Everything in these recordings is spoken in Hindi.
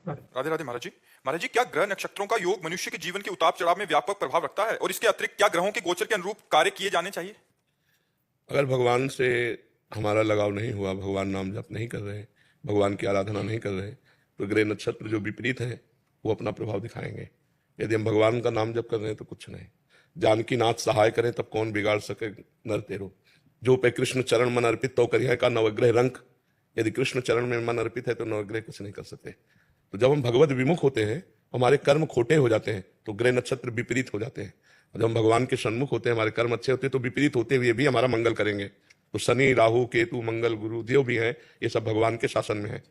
राधे राधे महाराज जी। महाराज जी, क्या ग्रह नक्षत्रों का योग मनुष्य के जीवन के उतार चढ़ाव में व्यापक प्रभाव रखता है, और इसके अतिरिक्त क्या ग्रहों के गोचर के अनुरूप कार्य किए जाने चाहिए? अगर भगवान से हमारा लगाव नहीं हुआ, भगवान नाम जप नहीं कर रहे, भगवान की आराधना नहीं कर रहे, तो ग्रह नक्षत्र जो विपरीत हैं वो अपना प्रभाव दिखाएंगे। यदि हम भगवान का नाम जप कर रहे हैं तो कुछ नहीं। जानकी नाथ सहाय करें तब कौन बिगाड़ सके नर तेरो। जो पे कृष्ण चरण मन अर्पित तो करिए का नवग्रह रंक। यदि कृष्ण चरण में मन अर्पित है तो नवग्रह कुछ नहीं कर सकते। तो जब हम भगवत विमुख होते हैं, हमारे कर्म खोटे हो जाते हैं, तो ग्रह नक्षत्र विपरीत हो जाते हैं। जब हम भगवान के सन्मुख होते हैं, हमारे कर्म अच्छे होते हैं, तो विपरीत होते हुए भी हमारा मंगल करेंगे। तो शनि, राहु, केतु, मंगल, गुरु जो भी हैं, ये सब भगवान के शासन में है।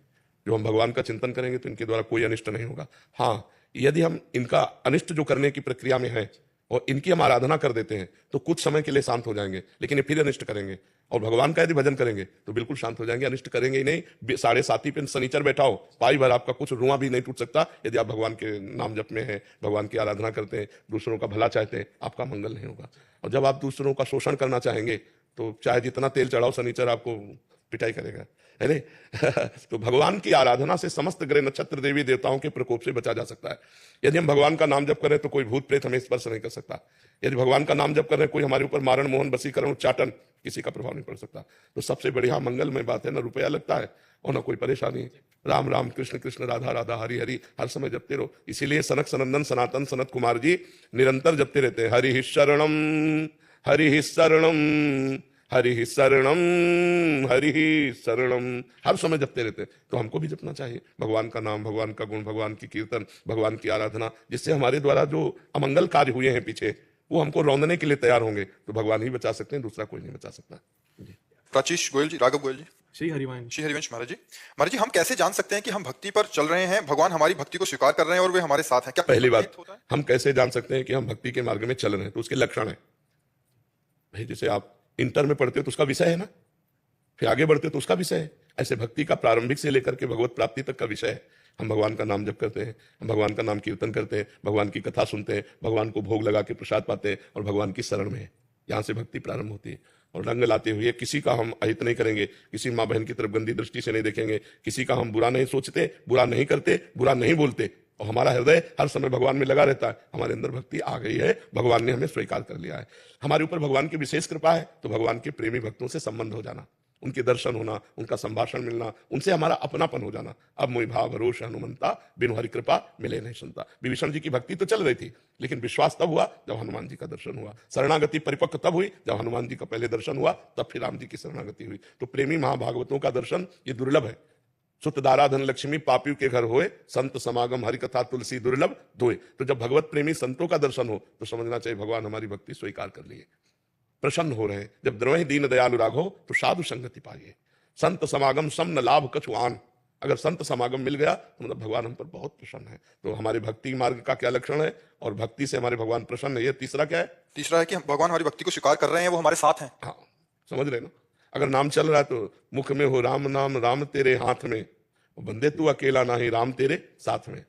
जो हम भगवान का चिंतन करेंगे तो इनके द्वारा कोई अनिष्ट नहीं होगा। हाँ, यदि हम इनका अनिष्ट जो करने की प्रक्रिया में है और इनकी हम आराधना कर देते हैं तो कुछ समय के लिए शांत हो जाएंगे, लेकिन ये फिर अनिष्ट करेंगे। और भगवान का यदि भजन करेंगे तो बिल्कुल शांत हो जाएंगे, अनिष्ट करेंगे ही नहीं। 7.5 पे शनिचर बैठा हो, पाई भर आपका कुछ रुआ भी नहीं टूट सकता। यदि आप भगवान के नाम जप में हैं, भगवान की आराधना करते हैं, दूसरों का भला चाहते हैं, आपका मंगल नहीं होगा। और जब आप दूसरों का शोषण करना चाहेंगे तो चाहे जितना तेल चढ़ाओ, शनिचर आपको पिटाई करेगा, है नहीं? तो भगवान की आराधना से समस्त ग्रह नक्षत्र देवी देवताओं के प्रकोप से बचा जा सकता है। यदि हम भगवान का नाम जप करें तो कोई भूत प्रेत हमें स्पर्श नहीं कर सकता। यदि भगवान का नाम जप कर रहे हैं, कोई हमारे ऊपर मारण, मोहन, वशीकरण, उच्चाटन किसी का प्रभाव नहीं पड़ सकता। तो सबसे बढ़िया मंगलमय बात है, ना रुपया लगता है और ना कोई परेशानी। राम राम, कृष्ण कृष्ण, राधा राधा, हरि हरि हर समय जपते रहो। इसीलिए सनक सनंदन सनातन सनत कुमार जी निरंतर जपते रहते हैं, हरि शरणम, हरि शरणम, हरि शरणम, हरि शरणम, हर समय जपते रहते हैं। तो हमको भी जपना चाहिए भगवान का नाम, भगवान का गुण, भगवान की कीर्तन, भगवान की आराधना, जिससे हमारे द्वारा जो अमंगल कार्य हुए हैं पीछे, वो हमको रौंदने के लिए तैयार होंगे। तो भगवान ही बचा सकते हैं, दूसरा कोई नहीं बचा सकता। जी। प्राचीश गोयल जी, राघव गोयल जी। श्री हरिवंश। श्री हरिवंश महाराज जी। महाराज जी, हम कैसे जान सकते हैं कि हम भक्ति पर चल रहे हैं, भगवान हमारी भक्ति को स्वीकार कर रहे हैं और वे हमारे साथ हैं? क्या पहली बात, होता है? हम कैसे जान सकते हैं कि हम भक्ति के मार्ग में चल रहे हैं? तो उसके लक्षण है भाई। जैसे आप इंटर में पढ़ते हो तो उसका विषय है ना, फिर आगे बढ़ते हो तो उसका विषय है। ऐसे भक्ति का प्रारंभिक से लेकर के भगवत प्राप्ति तक का विषय है। हम भगवान का नाम जप करते हैं, हम भगवान का नाम कीर्तन करते हैं, भगवान की कथा सुनते हैं, भगवान को भोग लगा के प्रसाद पाते हैं और भगवान की शरण में है। यहाँ से भक्ति प्रारंभ होती है। और रंग लाते हुए किसी का हम अहित नहीं करेंगे, किसी माँ बहन की तरफ गंदी दृष्टि से नहीं देखेंगे, किसी का हम बुरा नहीं सोचते, बुरा नहीं करते, बुरा नहीं बोलते, और हमारा हृदय हर समय भगवान में लगा रहता है। हमारे अंदर भक्ति आ गई है, भगवान ने हमें स्वीकार कर लिया है। हमारे ऊपर भगवान की विशेष कृपा है, तो भगवान के प्रेमी भक्तों से संबंध हो जाना, उनके दर्शन होना, उनका संभाषण मिलना, उनसे हमारा अपनापन हो जाना। अब मोहि भाव रोष हनुमंता, बिनु हरि कृपा मिले नहीं सुनता। विभीषण जी की भक्ति तो चल रही थी, लेकिन विश्वास तब हुआ जब हनुमान जी का दर्शन हुआ। शरणागति परिपक्व तब हुई जब हनुमान जी का पहले दर्शन हुआ, तब फिर राम जी की शरणागति हुई। तो प्रेमी महाभागवतों का दर्शन ये दुर्लभ है। सुत दारा धन लक्ष्मी पापियों के घर होए, संत समागम हरि कथा तुलसी दुर्लभ दोए। तो जब भगवत प्रेमी संतों का दर्शन हो तो समझना चाहिए भगवान हमारी भक्ति स्वीकार कर लिए, प्रसन्न हो रहे हैं। जब द्रवहि दीन दयालु राघो तो साधु संगति पाइए। संत समागम सम न लाभ कछु आन। अगर संत समागम मिल गया तो मतलब भगवान हम पर बहुत प्रसन्न है। तो हमारे भक्ति मार्ग का क्या लक्षण है, और भक्ति से हमारे भगवान प्रसन्न है। ये तीसरा क्या है? तीसरा है कि हम भगवान हमारी भक्ति को स्वीकार कर रहे हैं, वो हमारे साथ हैं। हाँ, समझ रहे ना। अगर नाम चल रहा है तो मुख में हो राम नाम, राम तेरे हाथ में, बंदे तू अकेला ना ही, राम तेरे साथ में,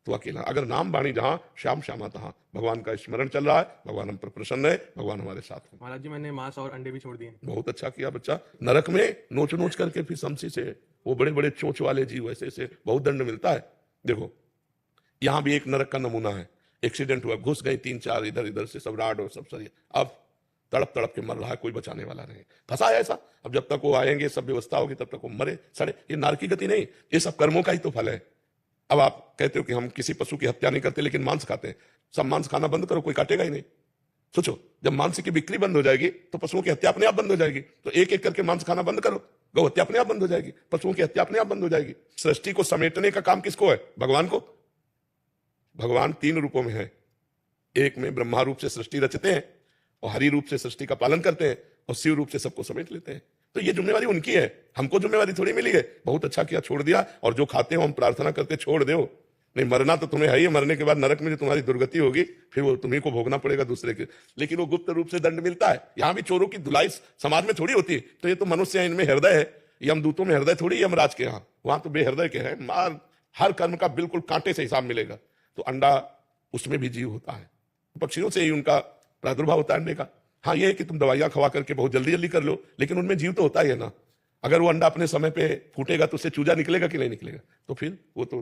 तू अकेला। अगर नाम बाणी जहां, श्याम श्यामा तहां। भगवान का स्मरण चल रहा है, भगवान हम पर प्रसन्न है, भगवान हमारे साथ है। महाराज जी, मैंने मांस और अंडे भी छोड़ दिए। बहुत अच्छा किया बच्चा। नरक में नोच नोच करके फिर शमशी से, वो बड़े बड़े चोंच वाले जीव, ऐसे ऐसे बहुत दंड मिलता है। देखो यहां भी एक नरक का नमूना है। एक्सीडेंट हुआ, घुस गए 3-4 इधर इधर से सब राड और सब सही। अब तड़प तड़प के मर रहा है, कोई बचाने वाला नहीं। फंसा है ऐसा। अब जब तक वो आएंगे, सब व्यवस्था होगी, तब तक वो मरे सड़े। ये नार की गति नहीं, ये सब कर्मों का ही तो फल है। अब आप कहते हो कि हम किसी पशु की हत्या नहीं करते लेकिन मांस खाते हैं। सब मांस खाना बंद करो, कोई काटेगा ही नहीं। सोचो, जब मांस की बिक्री बंद हो जाएगी तो पशुओं की हत्या अपने आप बंद हो जाएगी। तो एक एक करके मांस खाना बंद करो, गौ हत्या अपने आप बंद हो जाएगी, पशुओं की हत्या अपने आप बंद हो जाएगी। सृष्टि को समेटने का काम किसको है? भगवान को। भगवान 3 रूपों में है। एक में ब्रह्मा रूप से सृष्टि रचते हैं, और हरि रूप से सृष्टि का पालन करते हैं, और शिव रूप से सबको समेट लेते हैं। तो ये जिम्मेवारी उनकी है, हमको जिम्मेवारी थोड़ी मिली है। बहुत अच्छा किया, छोड़ दिया। और जो खाते हो हम प्रार्थना करते छोड़ दो। नहीं, मरना तो तुम्हें है ही, मरने के बाद नरक में जो तुम्हारी दुर्गति होगी फिर वो तुम्ही को भोगना पड़ेगा दूसरे के। लेकिन वो गुप्त रूप से दंड मिलता है। यहां भी चोरों की धुलाई समाज में थोड़ी होती है। तो ये तो मनुष्य है, इनमें हृदय है। यमदूतों में हृदय थोड़ी, यमराज के यहाँ, वहां तो बेहृदय के हैं। मार हर कर्म का बिल्कुल कांटे से हिसाब मिलेगा। तो अंडा, उसमें भी जीव होता है। पक्षियों से ही उनका प्रादुर्भाव होता है अंडे का। हाँ, ये है कि तुम दवाइयां खवा करके बहुत जल्दी जल्दी कर लो, लेकिन उनमें जीव तो होता ही है ना। अगर वो अंडा अपने समय पे फूटेगा तो उससे चूजा निकलेगा कि नहीं निकलेगा? तो फिर वो तो